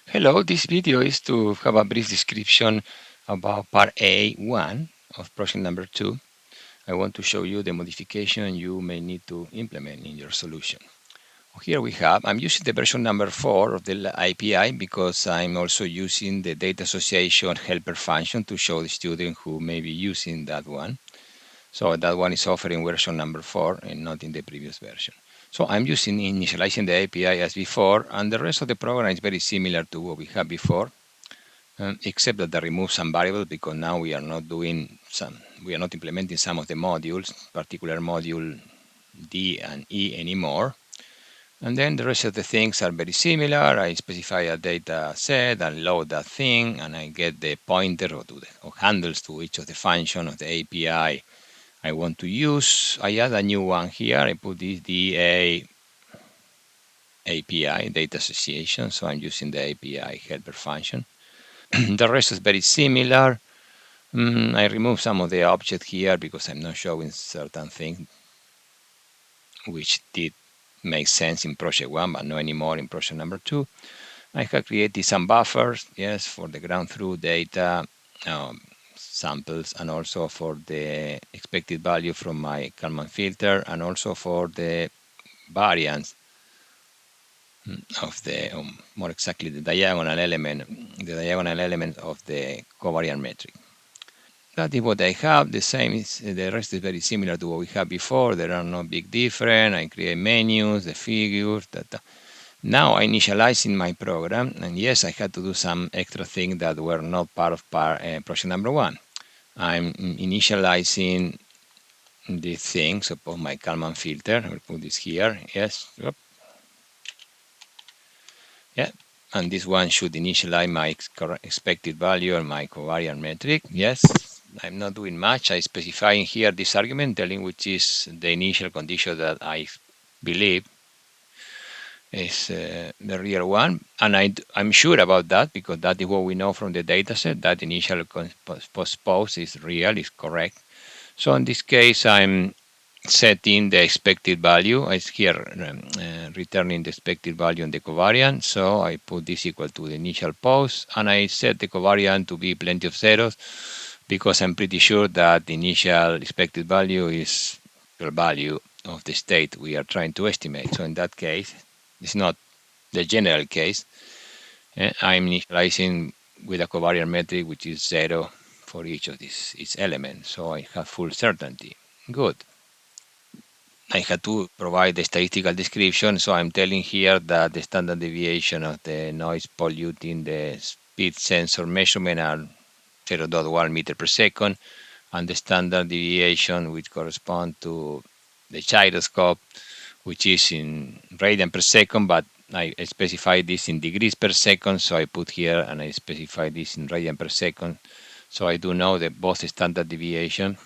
Hello, this video is to have a brief description about part A1 of project number 2. I want to show you the modification you may need to implement in your solution. Here we have, I'm using the version number 4 of the API because I'm also using the data association helper function to show the student who may be using that one. So that one is offering version number 4 and not in the previous version. So I'm initializing the API as before, and the rest of the program is very similar to what we had before, except that I remove some variables because now we are not implementing some of the modules, particular module D and E anymore. And then the rest of the things are very similar. I specify a data set and load that thing, and I get the pointer or handles to each of the function of the API I want to use. I add a new one here. I put this DA API, data association, so I'm using the API helper function. The rest is very similar. I remove some of the object here because I'm not showing certain things which did make sense in project 1, but not anymore in project number 2. I have created some buffers, yes, for the ground truth data samples, and also for the expected value from my Kalman filter, and also for the variance of the, more exactly, the diagonal element of the covariant metric. That is what I have. The rest is very similar to what we had before. There are no big difference. I create menus, the figures. Now I initialize in my program, and yes, I had to do some extra things that were not part of project number 1. I'm initializing this thing. Suppose my Kalman filter. I'll put this here. Yes. Yep. Yeah. And this one should initialize my expected value and my covariant metric. Yes. I'm not doing much. I specify in here this argument telling which is the initial condition that I believe is the real one. And I'm sure about that because that is what we know from the dataset. That initial post is real, is correct. So in this case, I'm setting the expected value. It's here returning the expected value on the covariant. So I put this equal to the initial post, and I set the covariant to be plenty of zeros because I'm pretty sure that the initial expected value is the value of the state we are trying to estimate. So in that case, it's not the general case. I'm initializing with a covariant metric which is 0 for each of its elements. So I have full certainty. Good. I had to provide the statistical description, so I'm telling here that the standard deviation of the noise polluting the speed sensor measurement are 0.1 meter per second, and the standard deviation which corresponds to the gyroscope, which is in radian per second, but I specify this in degrees per second, so I put here and I specify this in radian per second, so I do know that both standard deviation.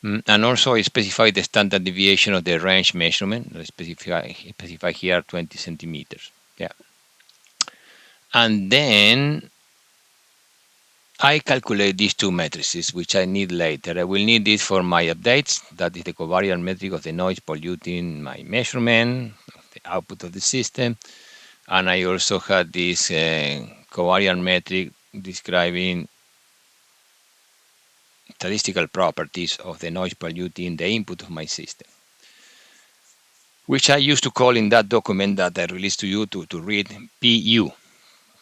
And also I specify the standard deviation of the range measurement. I specify here 20 centimeters. Yeah. And then I calculate these two matrices, which I need later. I will need this for my updates. That is the covariant metric of the noise polluting my measurement, the output of the system. And I also had this covariant metric describing statistical properties of the noise polluting the input of my system, which I used to call in that document that I released to you to read PU,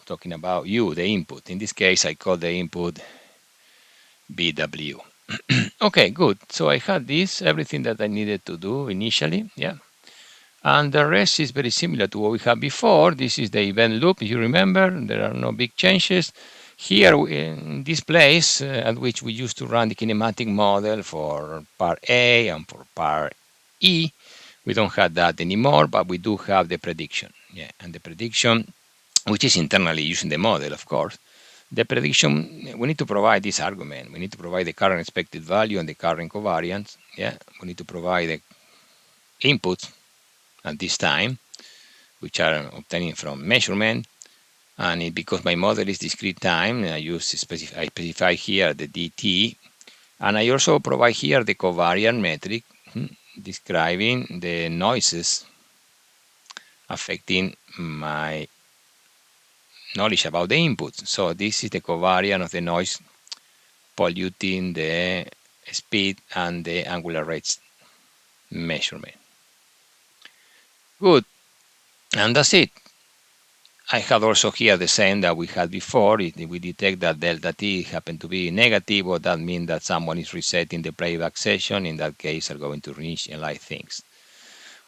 talking about U, the input. In this case, I call the input BW. Okay, good. So I had this, everything that I needed to do initially, yeah. And the rest is very similar to what we had before. This is the event loop, if you remember. There are no big changes. Here, in this place at which we used to run the kinematic model for part A and for part E, we don't have that anymore, but we do have the prediction. Yeah, and the prediction, which is internally using the model, of course. The prediction, we need to provide this argument. We need to provide the current expected value and the current covariance. Yeah, we need to provide the inputs at this time, which are obtaining from measurement. And because my model is discrete time, I specify here the dt, and I also provide here the covariant metric describing the noises affecting my knowledge about the input. So this is the covariance of the noise polluting the speed and the angular rates measurement. Good, and that's it. I had also here the same that we had before. If we detect that delta t happen to be negative, or that means that someone is resetting the playback session. In that case, are going to reinitialize things.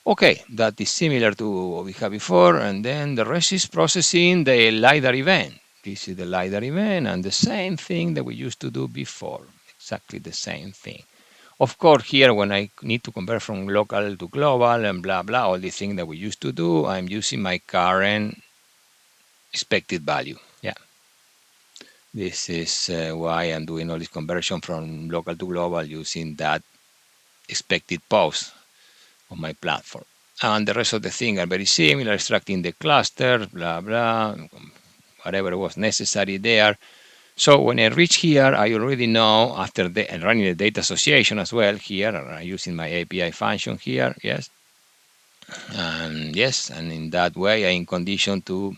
Okay, that is similar to what we had before, and then the rest is processing the LiDAR event. This is the LiDAR event, and the same thing that we used to do before, exactly the same thing. Of course, here when I need to convert from local to global and blah blah, all the things that we used to do, I'm using my current expected value. Yeah, this is why I'm doing all this conversion from local to global using that expected pause on my platform. And the rest of the things are very similar, extracting the cluster, blah, blah, whatever was necessary there. So when I reach here, I already know after and running the data association as well here, using my API function here, yes. And yes, and in that way, I'm in condition to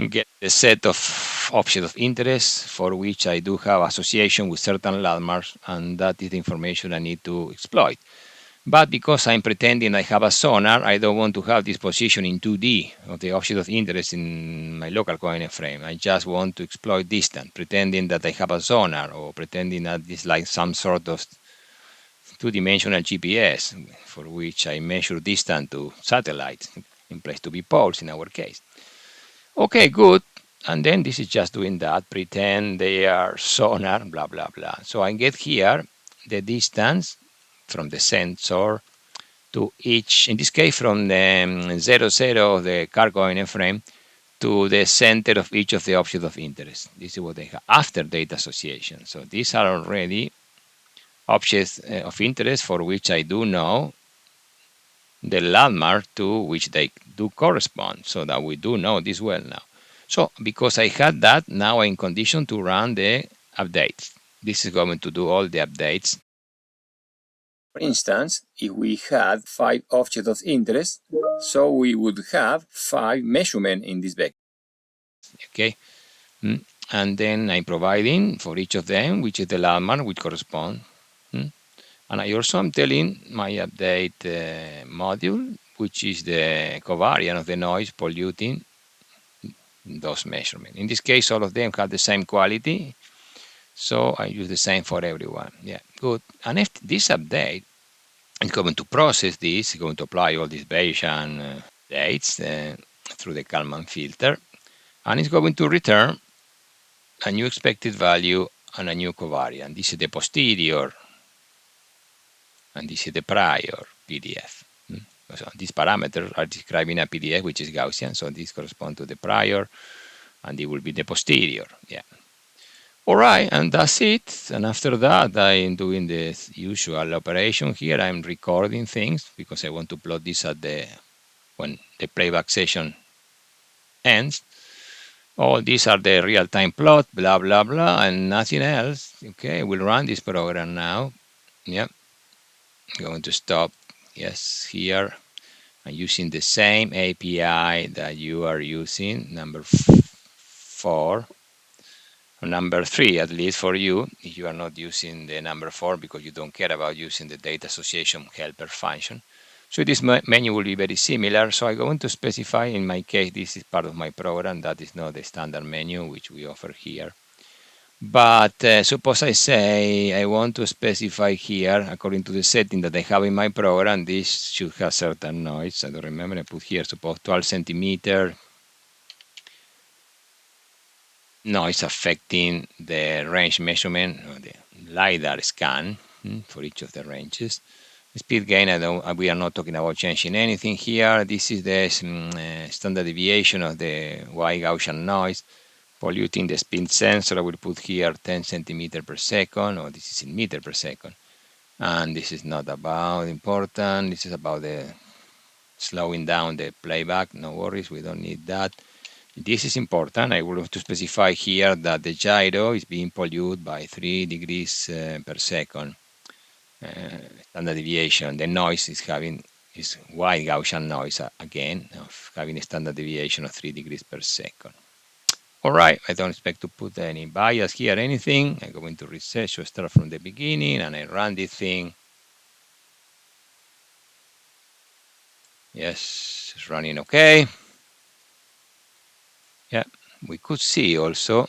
get a set of objects of interest for which I do have association with certain landmarks, and that is the information I need to exploit. But because I'm pretending I have a sonar, I don't want to have this position in 2D of the object of interest in my local coordinate frame. I just want to exploit distance, pretending that I have a sonar, or pretending that it's like some sort of two-dimensional GPS for which I measure distance to satellites in place to be poles in our case. Okay, good. And then this is just doing that, pretend they are sonar, blah, blah, blah. So I get here the distance from the sensor to each, in this case from the 0, 0 of the car coordinate frame to the center of each of the objects of interest. This is what they have after data association. So these are already objects of interest for which I do know the landmark to which they do correspond, so that we do know this well now. So because I had that, now I'm in condition to run the updates. This is going to do all the updates. For instance, if we had 5 objects of interest, so we would have 5 measurements in this vector. Okay, and then I'm providing for each of them, which is the landmark which corresponds. And I also am telling my update module, which is the covariance of the noise polluting those measurements. In this case, all of them have the same quality, so I use the same for everyone. Yeah, good. And if this update is going to process this, going to apply all these Bayesian dates through the Kalman filter, and it's going to return a new expected value and a new covariance. This is the posterior, and this is the prior PDF. So these parameters are describing a PDF which is Gaussian, so this corresponds to the prior, and it will be the posterior. Yeah. All right, and that's it. And after that, I'm doing the usual operation here. I'm recording things because I want to plot this at when the playback session ends. All these are the real-time plot, blah, blah, blah, and nothing else. Okay, we'll run this program now. Yep. I'm going to stop. Yes, here. I'm using the same API that you are using, number 4. Or number 3, at least for you, if you are not using the number 4 because you don't care about using the data association helper function. So this menu will be very similar. So I'm going to specify, in my case, this is part of my program. That is not the standard menu, which we offer here. But suppose I say I want to specify here, according to the setting that I have in my program, this should have certain noise. I don't remember, I put here, suppose 12 centimeter noise affecting the range measurement, or the LiDAR scan for each of the ranges. The speed gain, we are not talking about changing anything here. This is the standard deviation of the Y Gaussian noise polluting the speed sensor. I will put here 10 centimeter per second, or this is in meter per second. And this is not about important. This is about the slowing down the playback. No worries, we don't need that. This is important. I will have to specify here that the gyro is being polluted by 3 degrees per second standard deviation. The noise is having is wide Gaussian noise again, of having a standard deviation of 3 degrees per second. All right, I don't expect to put any bias here, anything. I go into reset, so start from the beginning, and I run this thing. Yes, it's running okay. Yeah, we could see also,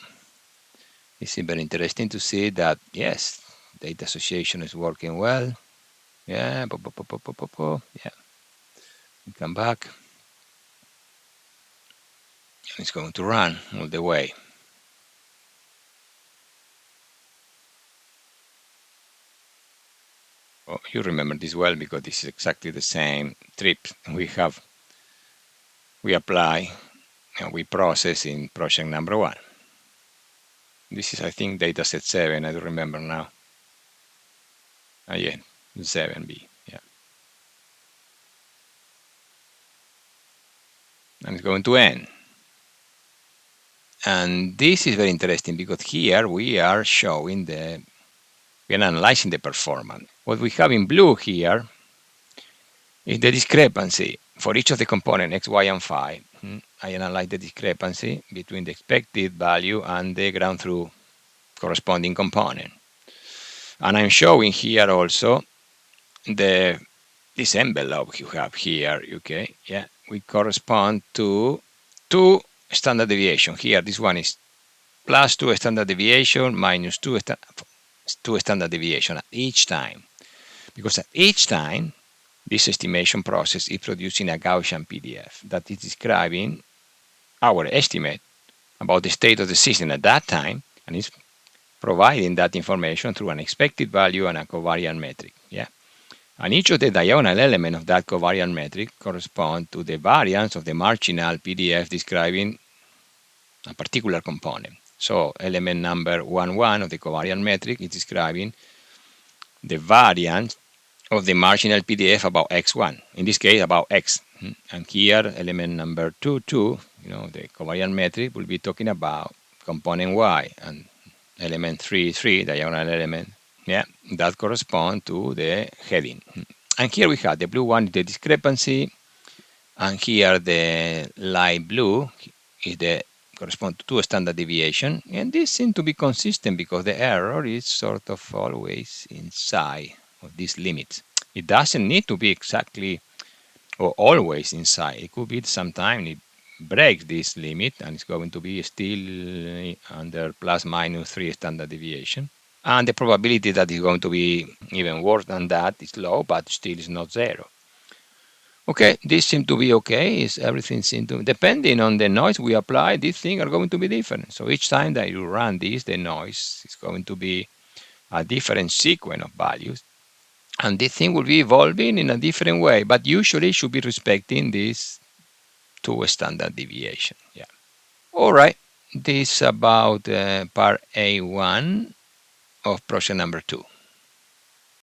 it's very interesting to see that, yes, data association is working well. Yeah, yeah. We come back. And it's going to run all the way. Oh, you remember this well because this is exactly the same trip we apply and we process in project number 1. This is, I think, dataset 7. I don't remember now. Yeah, 7B. Yeah. And it's going to end. And this is very interesting because here we are showing we are analyzing the performance. What we have in blue here is the discrepancy for each of the components, x, y, and phi. I analyze the discrepancy between the expected value and the ground truth corresponding component. And I'm showing here also this envelope you have here, okay? Yeah, we correspond to 2 standard deviation. Here, this one is plus 2 standard deviation minus 2 standard deviation at each time. Because at each time, this estimation process is producing a Gaussian PDF that is describing our estimate about the state of the system at that time, and is providing that information through an expected value and a covariant metric. Yeah. And each of the diagonal elements of that covariant metric correspond to the variance of the marginal PDF describing a particular component. So element number 11 of the covariant metric is describing the variance of the marginal PDF about x1, in this case about x. And here element number 22, the covariant metric will be talking about component y, and element 3, diagonal element, yeah, that correspond to the heading. And here we have the blue one, the discrepancy, and here the light blue is the correspond to 2 standard deviation, and this seems to be consistent because the error is sort of always inside of these limits. It doesn't need to be exactly or always inside. It could be sometimes it breaks this limit and it's going to be still under plus minus 3 standard deviation. And the probability that it's going to be even worse than that is low, but still is not 0. Okay, this seems to be okay. Everything seems to, depending on the noise we apply, these things are going to be different. So each time that you run this, the noise is going to be a different sequence of values. And this thing will be evolving in a different way, but usually should be respecting these 2 standard deviation. Yeah. All right, this about part A1 of project number 2.